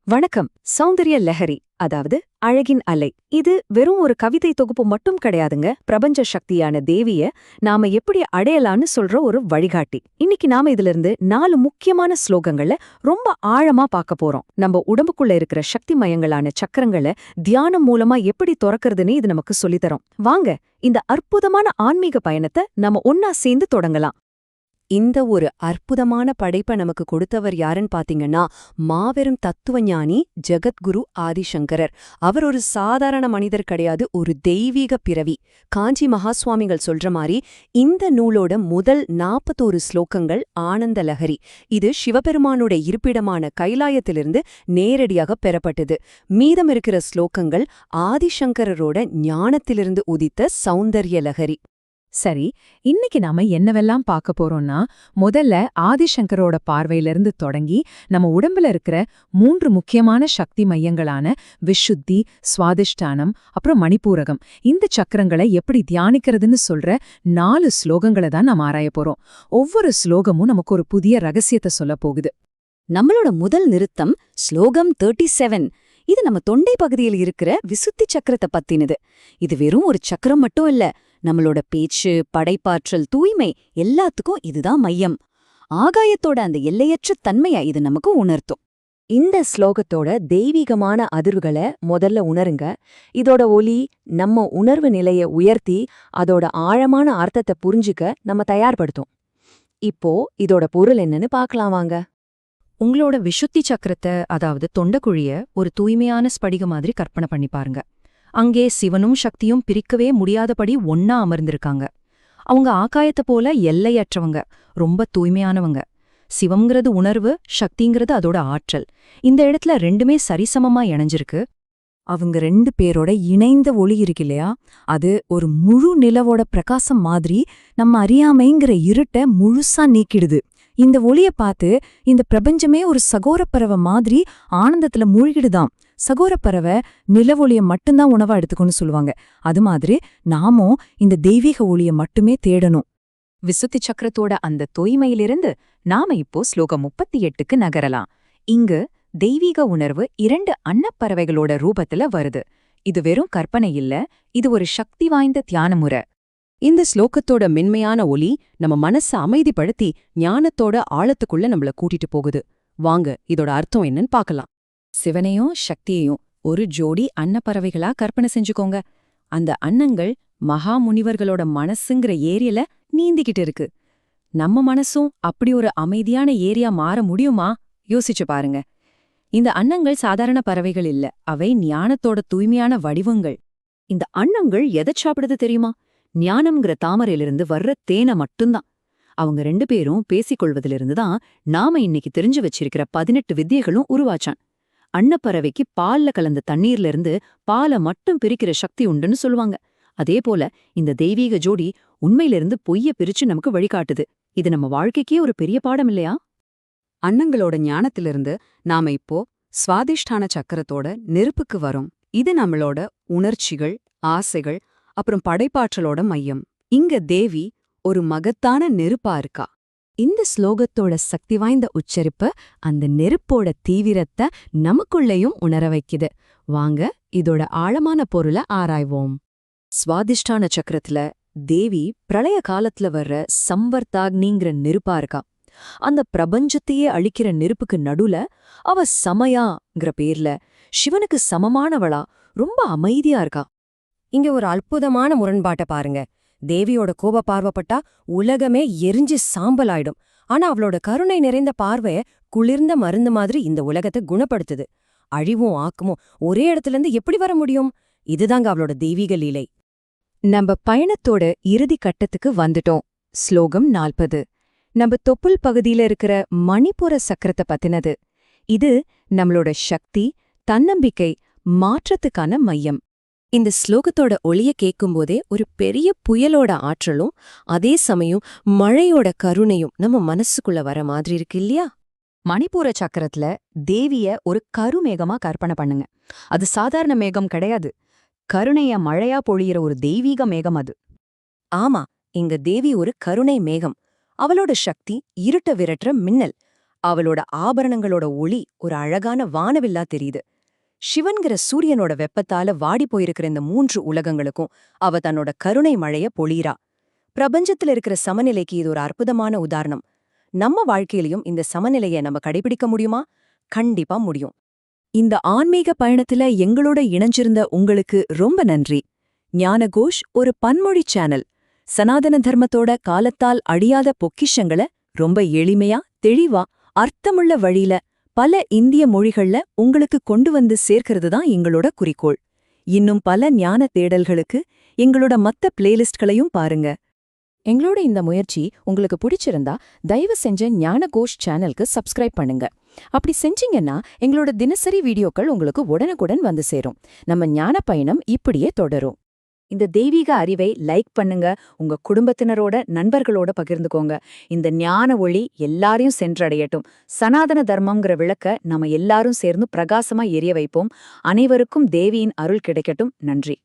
வணக்கம். சௌந்தர்ய லஹரி, அதாவது அழகின் அலை. இது வெறும் ஒரு கவிதை தொகுப்பு மட்டும் கிடையாதுங்க. பிரபஞ்ச சக்தியான தேவிய நாம எப்படி அடையலான்னு சொல்ற ஒரு வழிகாட்டி. இன்னைக்கு நாம இதிலிருந்து 4 முக்கியமான ஸ்லோகங்கள்ல ரொம்ப ஆழமா பார்க்க போறோம். நம்ம உடம்புக்குள்ள இருக்கிற சக்தி மயங்களான சக்கரங்களை தியானம் மூலமா எப்படி துறக்கிறதுன்னு இது நமக்கு சொல்லித்தரும். வாங்க, இந்த அற்புதமான ஆன்மீக பயணத்தை நாம ஒன்னா சேர்ந்து தொடங்கலாம். இந்த ஒரு அற்புதமான படைப்பை நமக்கு கொடுத்தவர் யாருன்னு பாத்தீங்கன்னா, மாபெரும் தத்துவஞானி ஜெகத்குரு ஆதிசங்கரர். அவர் ஒரு சாதாரண மனிதர் கிடையாது, ஒரு தெய்வீக பிறவி. காஞ்சி மகாசுவாமிகள் சொல்ற மாதிரி இந்த நூலோட முதல் 41 ஸ்லோகங்கள் ஆனந்த லஹரி. இது சிவபெருமானோட இருப்பிடமான கைலாயத்திலிருந்து நேரடியாக பெறப்பட்டது. மீதம் இருக்கிற ஸ்லோகங்கள் ஆதிசங்கரரோட ஞானத்திலிருந்து உதித்த சௌந்தர்ய லஹரி. சரி, இன்னைக்கு நாம என்னவெல்லாம் பார்க்க போறோம்னா, முதல்ல ஆதிசங்கரோட பார்வையிலிருந்து தொடங்கி நம்ம உடம்புல இருக்கிற 3 முக்கியமான சக்தி மையங்களான விசுத்தி, சுவாதிஷ்டானம், அப்புறம் மணிப்பூரகம், இந்த சக்கரங்களை எப்படி தியானிக்கிறதுன்னு சொல்ற 4 ஸ்லோகங்களை தான் நாம ஆராய போறோம். ஒவ்வொரு ஸ்லோகமும் நமக்கு ஒரு புதிய ரகசியத்தை சொல்ல போகுது. நம்மளோட முதல் நிறுத்தம் ஸ்லோகம் 37. இது நம்ம தொண்டை பகுதியில் இருக்கிற விசுத்தி சக்கரத்தை பத்தினது. இது வெறும் ஒரு சக்கரம் மட்டும் இல்ல, நம்மளோட பேச்சு, படைப்பாற்றல், தூய்மை எல்லாத்துக்கும் இதுதான் மையம். ஆகாயத்தோட அந்த எல்லையற்ற தன்மையை இது நமக்கு உணர்த்தும். இந்த ஸ்லோகத்தோட தெய்வீகமான அதிர்வுகளை முதல்ல உணருங்க. இதோட ஒலி நம்ம உணர்வு நிலையை உயர்த்தி அதோட ஆழமான அர்த்தத்தை புரிஞ்சுக்க நம்ம தயார்படுத்தும். இப்போ இதோட பொருள் என்னன்னு பார்க்கலாம் வாங்க. உங்களோட விசுத்தி சக்கரத்தை, அதாவது தொண்டக்குழிய, ஒரு தூய்மையான ஸ்படிக மாதிரி கற்பனை பண்ணி பாருங்க. அங்கே சிவனும் சக்தியும் பிரிக்கவே முடியாதபடி ஒன்னா அமர்ந்திருக்காங்க. அவங்க ஆகாயத்தை போல எல்லையற்றவங்க, ரொம்ப தூய்மையானவங்க. சிவம்ங்கிறது உணர்வு, சக்திங்கிறது அதோட ஆற்றல். இந்த இடத்துல ரெண்டுமே சரிசமமா இணைஞ்சிருக்கு. அவங்க 2 பேரோட இணைந்த ஒளி இருக்கு இல்லையா, அது ஒரு முழு நிலவோட பிரகாசம் மாதிரி நம்ம அறியாமைங்கிற இருட்ட முழுசா நீக்கிடுது. இந்த ஒளிய பார்த்து இந்த பிரபஞ்சமே ஒரு சகோரப்பறவை மாதிரி ஆனந்தத்துல மூழ்கிடுதாம். சகோரப்பறவை நிலவொளிய மட்டும்தான் உணவா எடுத்துக்கணும்னு சொல்லுவாங்க. அது மாதிரி நாமும் இந்த தெய்வீக ஒளிய மட்டுமே தேடணும். விசுத்தி சக்கரத்தோட அந்த தூய்மையிலிருந்து நாம இப்போ ஸ்லோகம் 38க்கு நகரலாம். இங்கு தெய்வீக உணர்வு 2 அன்னப்பறவைகளோட ரூபத்துல வருது. இது வெறும் கற்பனை இல்ல, இது ஒரு சக்தி வாய்ந்த தியான முறை. இந்த ஸ்லோகத்தோட மென்மையான ஒலி நம்ம மனச அமைதிப்படுத்தி ஞானத்தோட ஆழத்துக்குள்ள நம்மள கூட்டிட்டு போகுது. வாங்க, இதோட அர்த்தம் என்னன்னு பார்க்கலாம். சிவனையும் சக்தியையும் ஒரு ஜோடி அன்னப்பறவைகளா கற்பனை செஞ்சுக்கோங்க. அந்த அன்னங்கள் மகா முனிவர்களோட மனசுங்கிற ஏரியில நீந்திக்கிட்டு இருக்கு. நம்ம மனசும் அப்படி ஒரு அமைதியான ஏரியா மாற முடியுமா? யோசிச்சு பாருங்க. இந்த அன்னங்கள் சாதாரண பறவைகள் இல்ல, அவை ஞானத்தோட தூய்மையான வடிவங்கள். இந்த அன்னங்கள் எதை சாப்பிடுது தெரியுமா? ஞானம்ங்கிற தாமரையிலிருந்து வர்ற தேனை மட்டும்தான். அவங்க 2 பேரும் பேசிக்கொள்வதிலிருந்து தான் நாம இன்னைக்கு தெரிஞ்சு வச்சிருக்கிற 18 வித்தியைகளும் உருவாச்சான். அன்னப்பறவைக்கு பால்ல கலந்த தண்ணீர்ல இருந்து பாலை மட்டும் பிரிக்கிற சக்தி உண்டுன்னு சொல்லுவாங்க. அதே போல இந்த தெய்வீக ஜோடி உண்மையிலிருந்து பொய்ய பிரிச்சு நமக்கு வழிகாட்டுது. இது நம்ம வாழ்க்கைக்கே ஒரு பெரிய பாடம் இல்லையா? அன்னங்களோட ஞானத்திலிருந்து நாம இப்போ சுவாதிஷ்டான சக்கரத்தோட நெருப்புக்கு வரோம். இது நம்மளோட உணர்ச்சிகள், ஆசைகள், அப்புறம் படைப்பாற்றலோட மையம். இங்க தேவி ஒரு மகத்தான நெருப்பா இருக்கா. இந்த ஸ்லோகத்தோட சக்தி வாய்ந்த உச்சரிப்பு அந்த நெருப்போட தீவிரத்தை நமக்குள்ளேயும் உணர வைக்குது. வாங்க, இதோட ஆழமான பொருளை ஆராய்வோம். சுவாதிஷ்டான சக்கரத்துல தேவி பிரளய காலத்துல வர்ற சம்வர்த்தாக்னிங்கிற நெருப்பா இருக்கா. அந்த பிரபஞ்சத்தையே அழிக்கிற நெருப்புக்கு நடுல அவ சமயாங்கிற பேர்ல சிவனுக்கு சமமானவளா ரொம்ப அமைதியா இருக்கா. இங்க ஒரு அற்புதமான முரண்பாட்டை பாருங்க. தேவியோட கோப பார்வைப்பட்டா உலகமே எரிஞ்சு சாம்பலாயிடும். ஆனா அவளோட கருணை நிறைந்த பார்வைய குளிர்ந்த மருந்து மாதிரி இந்த உலகத்தை குணப்படுத்துது. அழிவும் ஆக்கமும் ஒரே இடத்துலேருந்து எப்படி வர முடியும்? இதுதாங்க அவளோட தெய்வீக லீலை. நம்ம பயணத்தோட இறுதி கட்டத்துக்கு வந்துட்டோம். ஸ்லோகம் 40 நம்ம தொப்புள் பகுதியில இருக்கிற மணிப்புர சக்கரத்தை பத்தினது. இது நம்மளோட சக்தி, தன்னம்பிக்கை, மாற்றத்துக்கான மையம். இந்த ஸ்லோகத்தோட ஒளிய கேட்கும்போதே ஒரு பெரிய புயலோட ஆற்றலும் அதே சமயம் மழையோட கருணையும் நம்ம மனசுக்குள்ள வர மாதிரி இருக்கு இல்லையா? மணிப்பூர சக்கரத்துல தேவிய ஒரு கருமேகமா கற்பனை பண்ணுங்க. அது சாதாரண மேகம் கிடையாது, கருணைய மழையா பொழியிற ஒரு தெய்வீக மேகம் அது. ஆமா, இங்க தேவி ஒரு கருணை மேகம். அவளோட சக்தி இருட்ட விரட்டுற மின்னல். அவளோட ஆபரணங்களோட ஒளி ஒரு அழகான வானவில்லா தெரியுது. சிவன்கிற சூரியனோட வெப்பத்தால வாடி போயிருக்கிற இந்த 3 உலகங்களுக்கும் அவ தன்னோட கருணை மழைய பொழியறா. பிரபஞ்சத்துல இருக்கிற சமநிலைக்கு இது ஒரு அற்புதமான உதாரணம். நம்ம வாழ்க்கையிலயும் இந்த சமநிலையை நம்ம கடைபிடிக்க முடியுமா? கண்டிப்பா முடியும். இந்த ஆன்மீக பயணத்துல எங்களோட இணைஞ்சிருந்த உங்களுக்கு ரொம்ப நன்றி. ஞானகோஷ் ஒரு பன்மொழி சேனல். சனாதன தர்மத்தோட காலத்தால் அழியாத பொக்கிஷங்கள ரொம்ப எளிமையா, தெளிவா, அர்த்தமுள்ள வழியில பல இந்திய மொழிகள்ல உங்களுக்கு கொண்டு வந்து சேர்க்கிறது தான் எங்களோட குறிக்கோள். இன்னும் பல ஞான தேடல்களுக்கு எங்களோட மத்த பிளேலிஸ்ட்களையும் பாருங்க. எங்களோட இந்த முயற்சி உங்களுக்கு பிடிச்சிருந்தா தயவு செஞ்ச ஞானகோஷ் சேனலுக்கு சப்ஸ்கிரைப் பண்ணுங்க. அப்படி செஞ்சீங்கன்னா எங்களோட தினசரி வீடியோக்கள் உங்களுக்கு உடனுக்குடன் வந்து சேரும். நம்ம ஞான பயணம் இப்படியே தொடரும். இந்த தெய்வீக அறிவை லைக் பண்ணுங்க, உங்க குடும்பத்தினரோட நண்பர்களோட பகிர்ந்துக்கோங்க. இந்த ஞான ஒளி எல்லாரையும் சென்றடையட்டும். சனாதன தர்மம்ங்கிற விளக்க நம்ம எல்லாரும் சேர்ந்து பிரகாசமா எரிய வைப்போம். அனைவருக்கும் தேவியின் அருள் கிடைக்கட்டும். நன்றி.